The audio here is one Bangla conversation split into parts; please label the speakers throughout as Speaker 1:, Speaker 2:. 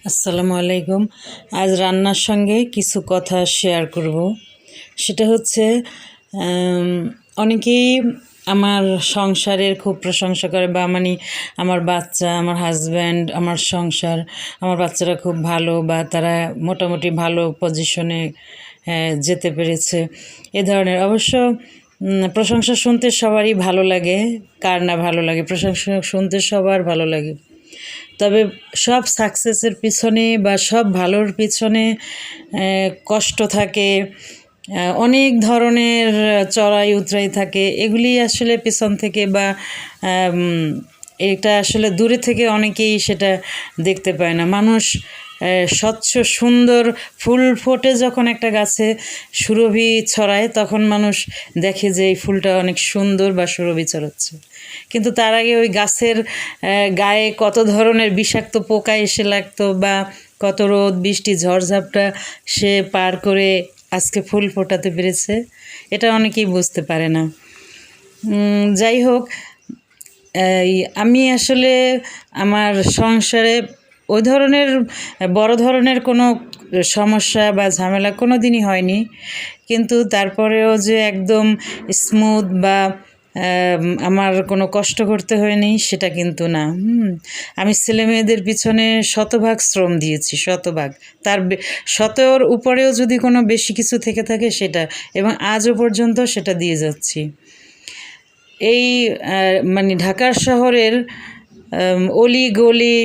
Speaker 1: আসসালামু আলাইকুম। আজ রান্নার সঙ্গে কিছু কথা শেয়ার করব। সেটা হচ্ছে অনেকেই আমার সংসারের খুব প্রশংসা করে, বা আমার বাচ্চা, আমার হাজব্যান্ড, আমার সংসার, আমার বাচ্চারা খুব ভালো, বা তারা মোটামুটি ভালো পজিশনে যেতে পেরেছে, এ ধরনের। অবশ্য প্রশংসা শুনতে সবারই ভালো লাগে, কার না ভালো লাগে? প্রশংসা শুনতে সবার ভালো লাগে। তবে সব সাকসেসের পিছনে বা সব ভালোর পিছনে কষ্ট থাকে, অনেক ধরনের চড়াই উতরাই থাকে। এগুলি আসলে পিছন থেকে বা এটা আসলে দূরে থেকে অনেকেই সেটা দেখতে পায় না। মানুষ স্বচ্ছ সুন্দর ফুল ফোটে যখন একটা গাছে সুরভি ছড়ায়, তখন মানুষ দেখে যে এই ফুলটা অনেক সুন্দর বা সুরভি ছড়াচ্ছে। কিন্তু তার আগে ওই গাছের গায়ে কত ধরনের বিষাক্ত পোকা এসে লাগতো, বা কত রোদ বৃষ্টি ঝড়ঝাপটা সে পার করে আজকে ফুল ফোটাতে পেরেছে, এটা অনেকেই বুঝতে পারে না। যাই হোক, আমি আসলে আমার সংসারে ওই ধরনের বড় ধরনের কোনো সমস্যা বা ঝামেলা কোনো দিনই হয়নি, কিন্তু তারপরেও যে একদম স্মুথ বা আমার কোনো কষ্ট করতে হয়নি সেটা কিন্তু না। আমি ছেলেমেয়েদের পিছনে শতভাগ শ্রম দিয়েছি, শতভাগ। তার শতর উপরেও যদি কোনো বেশি কিছু থেকে থাকে সেটা, এবং আজও পর্যন্ত সেটা দিয়ে যাচ্ছি। এই ঢাকার শহরের অলি গলি,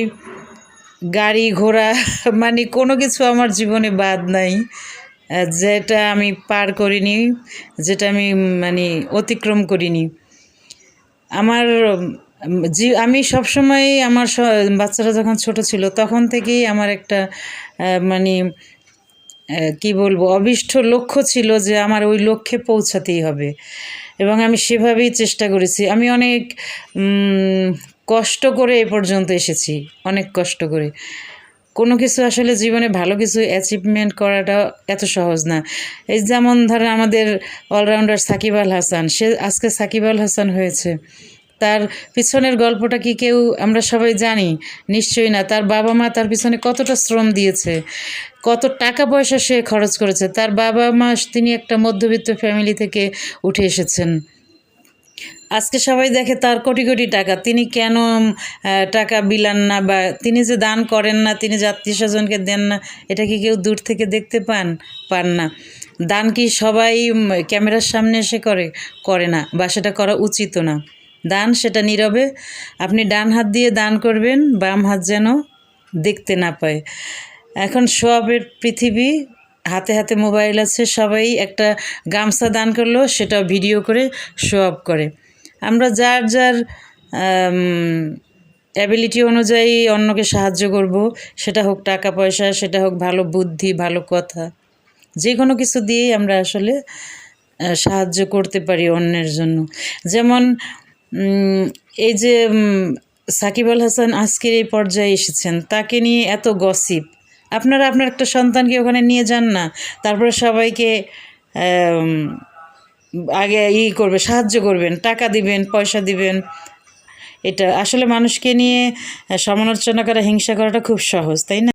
Speaker 1: গাড়ি ঘোড়া, কোনো কিছু আমার জীবনে বাদ নাই যেটা আমি পার করিনি, যেটা আমি অতিক্রম করিনি। আমি সবসময় আমার বাচ্চারা যখন ছোট ছিল তখন থেকেই আমার একটা কি বলবো, অভীষ্ট লক্ষ্য ছিল যে আমার ওই লক্ষ্যে পৌঁছাতেই হবে, এবং আমি সেভাবেই চেষ্টা করেছি। আমি অনেক কষ্ট করে এ পর্যন্ত এসেছি, অনেক কষ্ট করে। কোনো কিছু আসলে জীবনে ভালো কিছু অ্যাচিভমেন্ট করাটা এত সহজ না। এই যেমন ধরেন আমাদের অলরাউন্ডার সাকিব আল হাসান, সে আজকে সাকিব আল হাসান হয়েছে। তার পিছনের গল্পটা কি কেউ আমরা সবাই জানি? নিশ্চয়ই না। তার বাবা মা তার পিছনে কতটা শ্রম দিয়েছে, কত টাকা পয়সা সে খরচ করেছে। তার বাবা মা, তিনি একটা মধ্যবিত্ত ফ্যামিলি থেকে উঠে এসেছেন। আজকে সবাই দেখে তার কোটি কোটি টাকা, তিনি কেন টাকা বিলান না, বা তিনি যে দান করেন না, তিনি যে আত্মীয় স্বজনকে দেন না, এটা কি কেউ দূর থেকে দেখতে পান না? দান কি সবাই ক্যামেরার সামনে এসে করে না, বা সেটা করা উচিতও না। দান সেটা নীরবে, আপনি ডান হাত দিয়ে দান করবেন, বাম হাত যেন দেখতে না পায়। এখন সবের পৃথিবী, হাতে হাতে মোবাইল আছে, সবাই একটা গামছা দান করলো সেটা ভিডিও করে শো অফ করে। আমরা যার যার অ্যাবিলিটি অনুযায়ী অন্যকে সাহায্য করব, সেটা হোক টাকা পয়সা, সেটা হোক ভালো বুদ্ধি, ভালো কথা, যে কোনো কিছু দিয়েই আমরা আসলে সাহায্য করতে পারি অন্যের জন্য। যেমন এই যে সাকিব আল হাসান আজকের এই পর্যায়ে এসেছেন, তাকে নিয়ে এত গসিপ। আপনার একটা সন্তানকে ওখানে নিয়ে যান না, তারপরে সবাইকে আগে করবে, সাহায্য করবেন, টাকা দিবেন, পয়সা দিবেন। এটা আসলে মানুষকে নিয়ে সমালোচনা করা, হিংসা করাটা খুব সহজ, তাই না?